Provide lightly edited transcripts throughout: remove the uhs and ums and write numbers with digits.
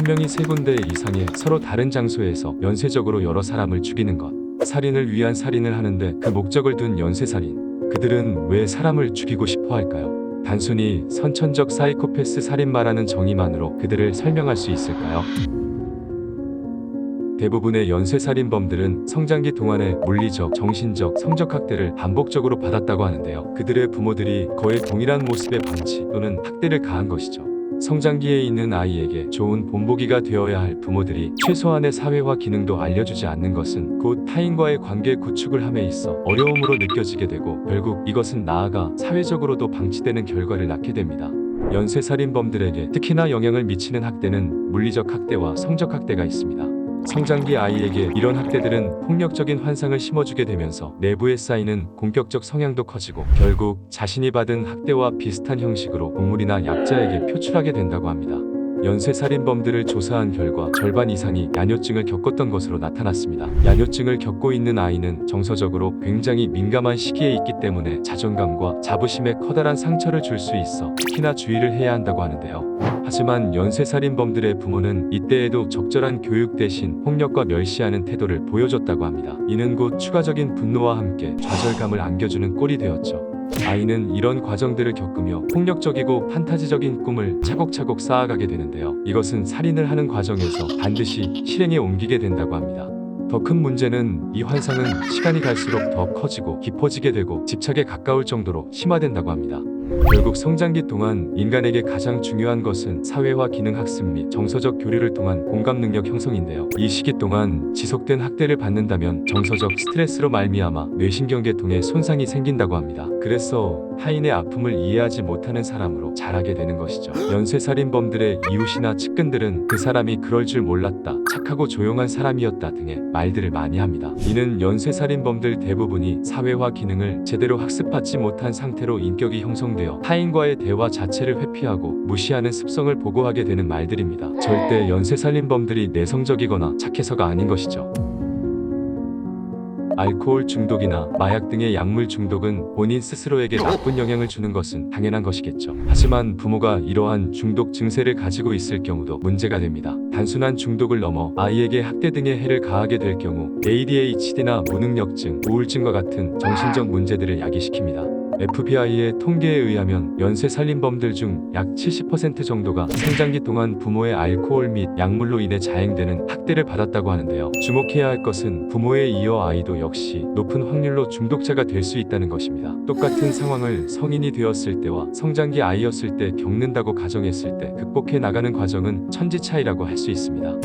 명이 3군데 이상의 서로 다른 장소에서 연쇄적으로 여러 사람을 죽이는 것. 살인을 위한 살인을 하는데 그 목적을 둔 연쇄살인. 그들은 왜 사람을 죽이고 싶어 할까요? 단순히 선천적 사이코패스 살인마라는 정의만으로 그들을 설명할 수 있을까요? 대부분의 연쇄살인범들은 성장기 동안에 물리적, 정신적, 성적 학대를 반복적으로 받았다고 하는데요. 그들의 부모들이 거의 동일한 모습의 방치 또는 학대를 가한 것이죠. 성장기에 있는 아이에게 좋은 본보기가 되어야 할 부모들이 최소한의 사회화 기능도 알려주지 않는 것은 곧 타인과의 관계 구축을 함에 있어 어려움으로 느껴지게 되고 결국 이것은 나아가 사회적으로도 방치되는 결과를 낳게 됩니다. 연쇄살인범들에게 특히나 영향을 미치는 학대는 물리적 학대와 성적 학대가 있습니다. 성장기 아이에게 이런 학대들은 폭력적인 환상을 심어주게 되면서 내부에 쌓이는 공격적 성향도 커지고 결국 자신이 받은 학대와 비슷한 형식으로 동물이나 약자에게 표출하게 된다고 합니다. 연쇄살인범들을 조사한 결과 절반 이상이 야뇨증을 겪었던 것으로 나타났습니다. 야뇨증을 겪고 있는 아이는 정서적으로 굉장히 민감한 시기에 있기 때문에 자존감과 자부심에 커다란 상처를 줄 수 있어 특히나 주의를 해야 한다고 하는데요. 하지만 연쇄살인범들의 부모는 이때에도 적절한 교육 대신 폭력과 멸시하는 태도를 보여줬다고 합니다. 이는 곧 추가적인 분노와 함께 좌절감을 안겨주는 꼴이 되었죠. 아이는 이런 과정들을 겪으며 폭력적이고 판타지적인 꿈을 차곡차곡 쌓아가게 되는데요. 이것은 살인을 하는 과정에서 반드시 실행에 옮기게 된다고 합니다. 더 큰 문제는 이 환상은 시간이 갈수록 더 커지고 깊어지게 되고 집착에 가까울 정도로 심화된다고 합니다. 결국 성장기 동안 인간에게 가장 중요한 것은 사회화 기능 학습 및 정서적 교류를 통한 공감 능력 형성인데요. 이 시기 동안 지속된 학대를 받는다면 정서적 스트레스로 말미암아 뇌신경계통에 손상이 생긴다고 합니다. 그래서 타인의 아픔을 이해하지 못하는 사람으로 자라게 되는 것이죠. 연쇄살인범들의 이웃이나 측근들은 그 사람이 그럴 줄 몰랐다, 착하고 조용한 사람이었다 등의 말들을 많이 합니다. 이는 연쇄살인범들 대부분이 사회화 기능을 제대로 학습받지 못한 상태로 인격이 형성되어 타인과의 대화 자체를 회피하고 무시하는 습성을 보고하게 되는 말들입니다. 절대 연쇄살인범들이 내성적이거나 착해서가 아닌 것이죠. 알코올 중독이나 마약 등의 약물 중독은 본인 스스로에게 나쁜 영향을 주는 것은 당연한 것이겠죠. 하지만 부모가 이러한 중독 증세를 가지고 있을 경우도 문제가 됩니다. 단순한 중독을 넘어 아이에게 학대 등의 해를 가하게 될 경우 ADHD나 무능력증, 우울증과 같은 정신적 문제들을 야기시킵니다. FBI의 통계에 의하면 연쇄살인범들 중 약 70% 정도가 성장기 동안 부모의 알코올 및 약물로 인해 자행되는 학대를 받았다고 하는데요. 주목해야 할 것은 부모에 이어 아이도 역시 높은 확률로 중독자가 될 수 있다는 것입니다. 똑같은 상황을 성인이 되었을 때와 성장기 아이였을 때 겪는다고 가정했을 때 극복해 나가는 과정은 천지 차이라고 할 수 있습니다.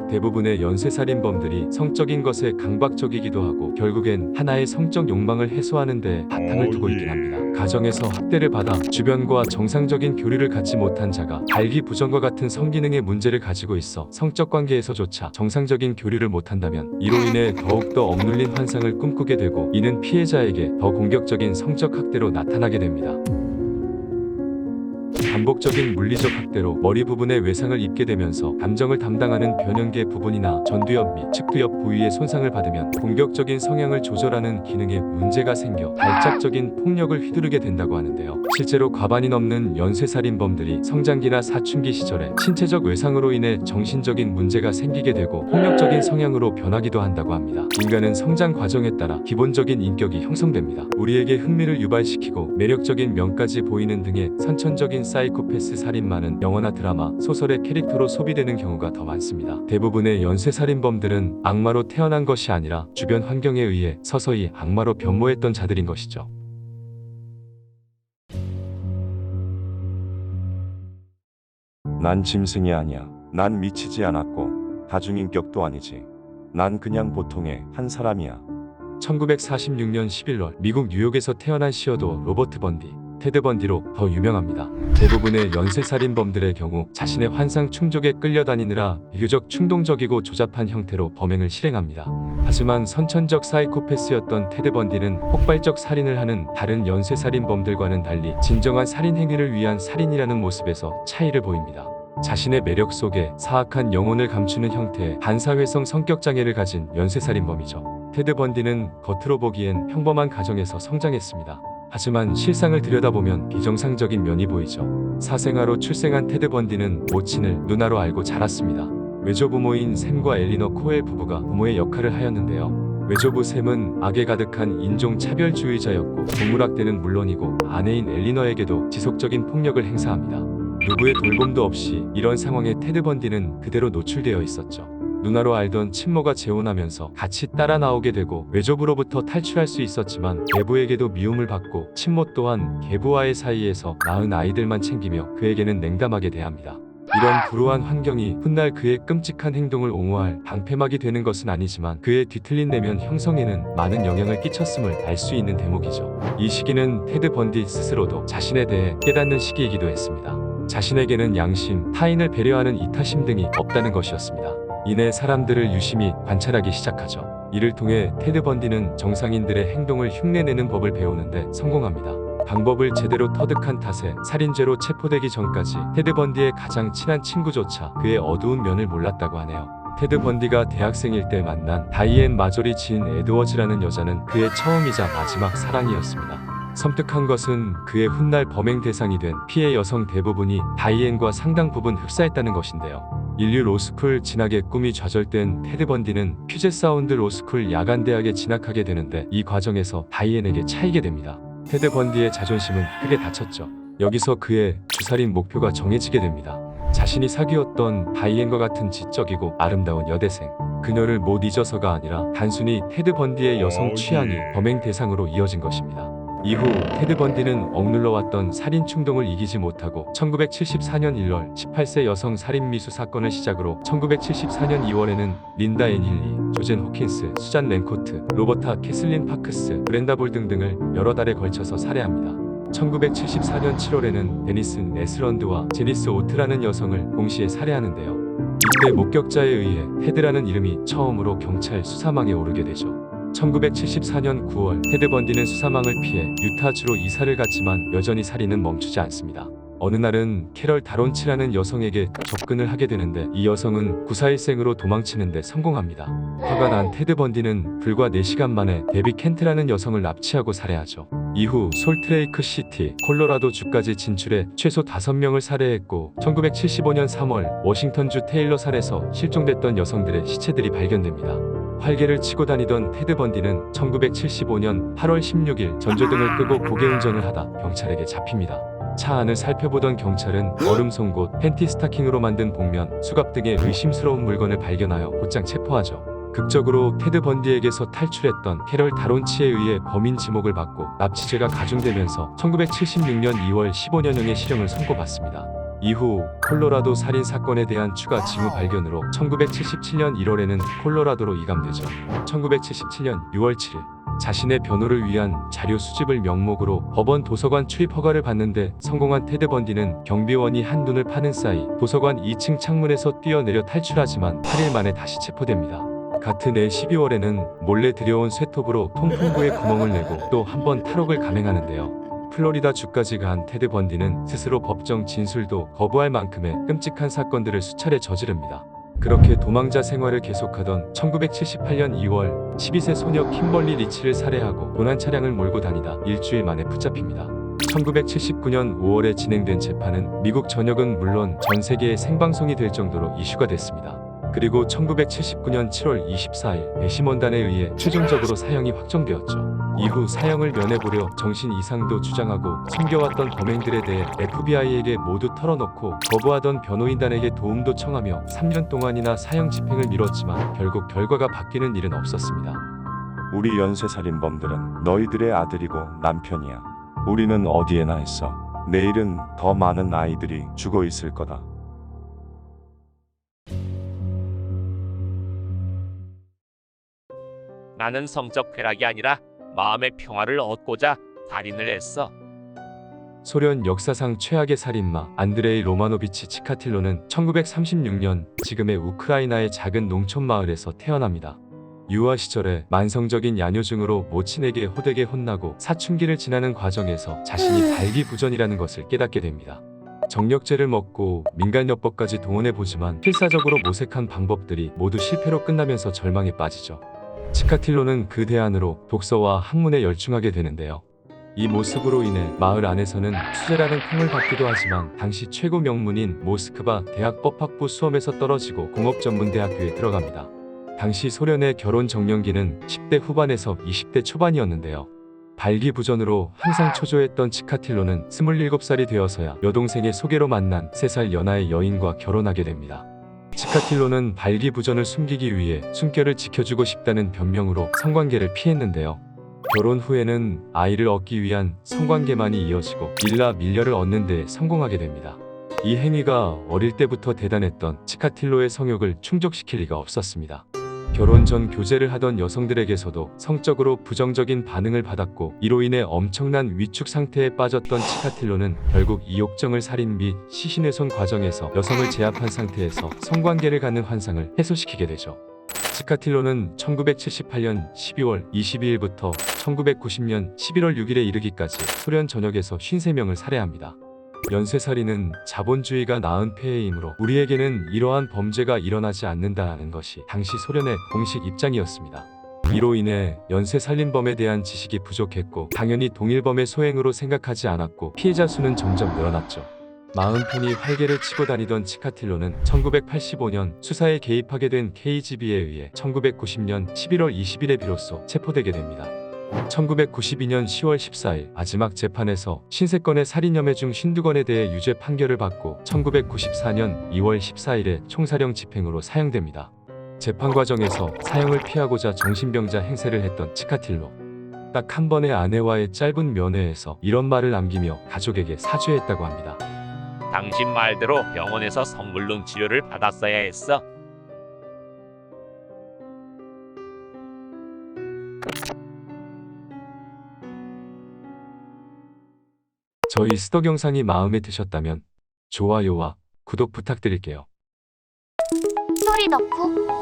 대부분의 연쇄살인범들이 성적인 것에 강박적이기도 하고 결국엔 하나의 성적 욕망을 해소하는 데 바탕을 두고 있긴 합니다. 가정에서 학대를 받아 주변과 정상적인 교류를 갖지 못한 자가 발기부전과 같은 성기능의 문제를 가지고 있어 성적 관계에서조차 정상적인 교류를 못한다면 이로 인해 더욱더 억눌린 환상을 꿈꾸게 되고 이는 피해자에게 더 공격적인 성적 학대로 나타나게 됩니다. 반복적인 물리적 학대로 머리 부분에 외상을 입게 되면서 감정을 담당하는 변연계 부분이나 전두엽 및 측두엽 부위에 손상을 받으면 공격적인 성향을 조절하는 기능에 문제가 생겨 발작적인 폭력을 휘두르게 된다고 하는데요. 실제로 과반이 넘는 연쇄살인범들이 성장기나 사춘기 시절에 신체적 외상으로 인해 정신적인 문제가 생기게 되고 폭력적인 성향으로 변하기도 한다고 합니다. 인간은 성장 과정에 따라 기본적인 인격이 형성됩니다. 우리에게 흥미를 유발시키고 매력적인 면까지 보이는 등의 선천적인 사이코패스 살인마는 영화나 드라마, 소설의 캐릭터로 소비되는 경우가 더 많습니다. 대부분의 연쇄살인범들은 악마로 태어난 것이 아니라 주변 환경에 의해 서서히 악마로 변모했던 자들인 것이죠. 난 짐승이 아니야. 난 미치지 않았고 다중인격도 아니지. 난 그냥 보통의 한 사람이야. 1946년 11월 미국 뉴욕에서 태어난 시어도 로버트 번디, 테드 번디로 더 유명합니다. 대부분의 연쇄살인범들의 경우 자신의 환상 충족에 끌려다니느라 비교적 충동적이고 조잡한 형태로 범행을 실행합니다. 하지만 선천적 사이코패스였던 테드 번디는 폭발적 살인을 하는 다른 연쇄살인범들과는 달리 진정한 살인 행위를 위한 살인이라는 모습에서 차이를 보입니다. 자신의 매력 속에 사악한 영혼을 감추는 형태의 반사회성 성격장애를 가진 연쇄살인범이죠. 테드 번디는 겉으로 보기엔 평범한 가정에서 성장했습니다. 하지만 실상을 들여다보면 비정상적인 면이 보이죠. 사생아로 출생한 테드 번디는 모친을 누나로 알고 자랐습니다. 외조부모인 샘과 엘리너 코엘 부부가 부모의 역할을 하였는데요. 외조부 샘은 악에 가득한 인종차별주의자였고 동물학대는 물론이고 아내인 엘리너에게도 지속적인 폭력을 행사합니다. 누구의 돌봄도 없이 이런 상황에 테드 번디는 그대로 노출되어 있었죠. 누나로 알던 친모가 재혼하면서 같이 따라 나오게 되고 외조부로부터 탈출할 수 있었지만 계부에게도 미움을 받고 친모 또한 계부와의 사이에서 낳은 아이들만 챙기며 그에게는 냉담하게 대합니다. 이런 불우한 환경이 훗날 그의 끔찍한 행동을 옹호할 방패막이 되는 것은 아니지만 그의 뒤틀린 내면 형성에는 많은 영향을 끼쳤음을 알 수 있는 대목이죠. 이 시기는 테드 번디 스스로도 자신에 대해 깨닫는 시기이기도 했습니다. 자신에게는 양심, 타인을 배려하는 이타심 등이 없다는 것이었습니다. 이내 사람들을 유심히 관찰하기 시작하죠. 이를 통해 테드 번디는 정상인들의 행동을 흉내내는 법을 배우는데 성공합니다. 방법을 제대로 터득한 탓에 살인죄로 체포되기 전까지 테드 번디의 가장 친한 친구조차 그의 어두운 면을 몰랐다고 하네요. 테드 번디가 대학생일 때 만난 다이앤 마조리 지인 에드워즈라는 여자는 그의 처음이자 마지막 사랑이었습니다. 섬뜩한 것은 그의 훗날 범행 대상이 된 피해 여성 대부분이 다이앤과 상당 부분 흡사했다는 것인데요. 인류 로스쿨 진학의 꿈이 좌절된 테드 번디는 퓨젯 사운드 로스쿨 야간대학에 진학하게 되는데 이 과정에서 다이앤에게 차이게 됩니다. 테드 번디의 자존심은 크게 다쳤죠. 여기서 그의 주살인 목표가 정해지게 됩니다. 자신이 사귀었던 다이앤과 같은 지적이고 아름다운 여대생. 그녀를 못 잊어서가 아니라 단순히 테드 번디의 여성 취향이 범행 대상으로 이어진 것입니다. 이후 테드 번디는 억눌러왔던 살인 충동을 이기지 못하고 1974년 1월 18세 여성 살인 미수 사건을 시작으로 1974년 2월에는 린다 앤 힐리, 조젠 호킨스, 수잔 랜코트, 로버타 캐슬린 파크스, 브렌다 볼 등등을 여러 달에 걸쳐서 살해합니다. 1974년 7월에는 데니스 네스런드와 제니스 오트라는 여성을 동시에 살해하는데요. 이때 목격자에 의해 테드라는 이름이 처음으로 경찰 수사망에 오르게 되죠. 1974년 9월 테드 번디는 수사망을 피해 유타주로 이사를 갔지만 여전히 살인은 멈추지 않습니다. 어느 날은 캐럴 다론치라는 여성에게 접근을 하게 되는데 이 여성은 구사일생으로 도망치는데 성공합니다. 화가 난 테드 번디는 불과 4시간 만에 데비 켄트라는 여성을 납치하고 살해하죠. 이후 솔트레이크 시티, 콜로라도주까지 진출해 최소 5명을 살해했고 1975년 3월 워싱턴주 테일러 살에서 실종됐던 여성들의 시체들이 발견됩니다. 활개를 치고 다니던 테드 번디는 1975년 8월 16일 전조등을 끄고 고개 운전을 하다 경찰에게 잡힙니다. 차 안을 살펴보던 경찰은 얼음 송곳, 팬티 스타킹으로 만든 복면, 수갑 등의 의심스러운 물건을 발견하여 곧장 체포하죠. 극적으로 테드 번디에게서 탈출했던 캐럴 다론치에 의해 범인 지목을 받고 납치죄가 가중되면서 1976년 2월 15년형의 실형을 선고받습니다. 이후 콜로라도 살인 사건에 대한 추가 징후 발견으로 1977년 1월에는 콜로라도로 이감되죠. 1977년 6월 7일 자신의 변호를 위한 자료 수집을 명목으로 법원 도서관 출입 허가를 받는데 성공한 테드 번디는 경비원이 한눈을 파는 사이 도서관 2층 창문에서 뛰어내려 탈출하지만 8일 만에 다시 체포됩니다. 같은 해 12월에는 몰래 들여온 쇠톱으로 통풍구에 구멍을 내고 또 한 번 탈옥을 감행하는데요. 플로리다 주까지 간 테드 번디는 스스로 법정 진술도 거부할 만큼의 끔찍한 사건들을 수차례 저지릅니다. 그렇게 도망자 생활을 계속하던 1978년 2월 12세 소녀 킴벌리 리치를 살해하고 도난 차량을 몰고 다니다 일주일 만에 붙잡힙니다. 1979년 5월에 진행된 재판은 미국 전역은 물론 전 세계에 생방송이 될 정도로 이슈가 됐습니다. 그리고 1979년 7월 24일 배심원단에 의해 최종적으로 사형이 확정되었죠. 이후 사형을 면해보려 정신 이상도 주장하고 숨겨왔던 범행들에 대해 FBI에게 모두 털어놓고 거부하던 변호인단에게 도움도 청하며 3년 동안이나 사형 집행을 미뤘지만 결국 결과가 바뀌는 일은 없었습니다. 우리 연쇄살인범들은 너희들의 아들이고 남편이야. 우리는 어디에나 있어. 내일은 더 많은 아이들이 죽어 있을 거다. 나는 성적 쾌락이 아니라 마음의 평화를 얻고자 살인을 했어. 소련 역사상 최악의 살인마 안드레이 로마노비치 치카틸로는 1936년 지금의 우크라이나의 작은 농촌 마을에서 태어납니다. 유아 시절에 만성적인 야뇨증으로 모친에게 호되게 혼나고 사춘기를 지나는 과정에서 자신이 발기부전이라는 것을 깨닫게 됩니다. 정력제를 먹고 민간요법까지 동원해보지만 필사적으로 모색한 방법들이 모두 실패로 끝나면서 절망에 빠지죠. 치카틸로는 그 대안으로 독서와 학문에 열중하게 되는데요. 이 모습으로 인해 마을 안에서는 수재라는 평을 받기도 하지만 당시 최고 명문인 모스크바 대학 법학부 수험에서 떨어지고 공업전문대학교에 들어갑니다. 당시 소련의 결혼 정년기는 10대 후반에서 20대 초반이었는데요. 발기부전으로 항상 초조했던 치카틸로는 27살이 되어서야 여동생의 소개로 만난 3살 연하의 여인과 결혼하게 됩니다. 치카틸로는 발기부전을 숨기기 위해 숨결을 지켜주고 싶다는 변명으로 성관계를 피했는데요. 결혼 후에는 아이를 얻기 위한 성관계만이 이어지고 밀라 밀려를 얻는 데 성공하게 됩니다. 이 행위가 어릴 때부터 대단했던 치카틸로의 성욕을 충족시킬 리가 없었습니다. 결혼 전 교제를 하던 여성들에게서도 성적으로 부정적인 반응을 받았고 이로 인해 엄청난 위축 상태에 빠졌던 치카틸로는 결국 이옥정을 살인 및 시신훼손 과정에서 여성을 제압한 상태에서 성관계를 갖는 환상을 해소시키게 되죠. 치카틸로는 1978년 12월 22일부터 1990년 11월 6일에 이르기까지 소련 전역에서 53명을 살해합니다. 연쇄살인은 자본주의가 낳은 폐해이므로 우리에게는 이러한 범죄가 일어나지 않는다는 것이 당시 소련의 공식 입장이었습니다. 이로 인해 연쇄살인범에 대한 지식이 부족했고 당연히 동일범의 소행으로 생각하지 않았고 피해자 수는 점점 늘어났죠. 마음 편히 활개를 치고 다니던 치카틸로는 1985년 수사에 개입하게 된 KGB에 의해 1990년 11월 20일에 비로소 체포되게 됩니다. 1992년 10월 14일 마지막 재판에서 53건의 살인 혐의 중 52건에 대해 유죄 판결을 받고 1994년 2월 14일에 총사령 집행으로 사형됩니다. 재판 과정에서 사형을 피하고자 정신병자 행세를 했던 치카틸로. 딱 한 번의 아내와의 짧은 면회에서 이런 말을 남기며 가족에게 사죄했다고 합니다. 당신 말대로 병원에서 선물론 치료를 받았어야 했어. 저희 스토 영상이 마음에 드셨다면 좋아요와 구독 부탁드릴게요. 소리 넣고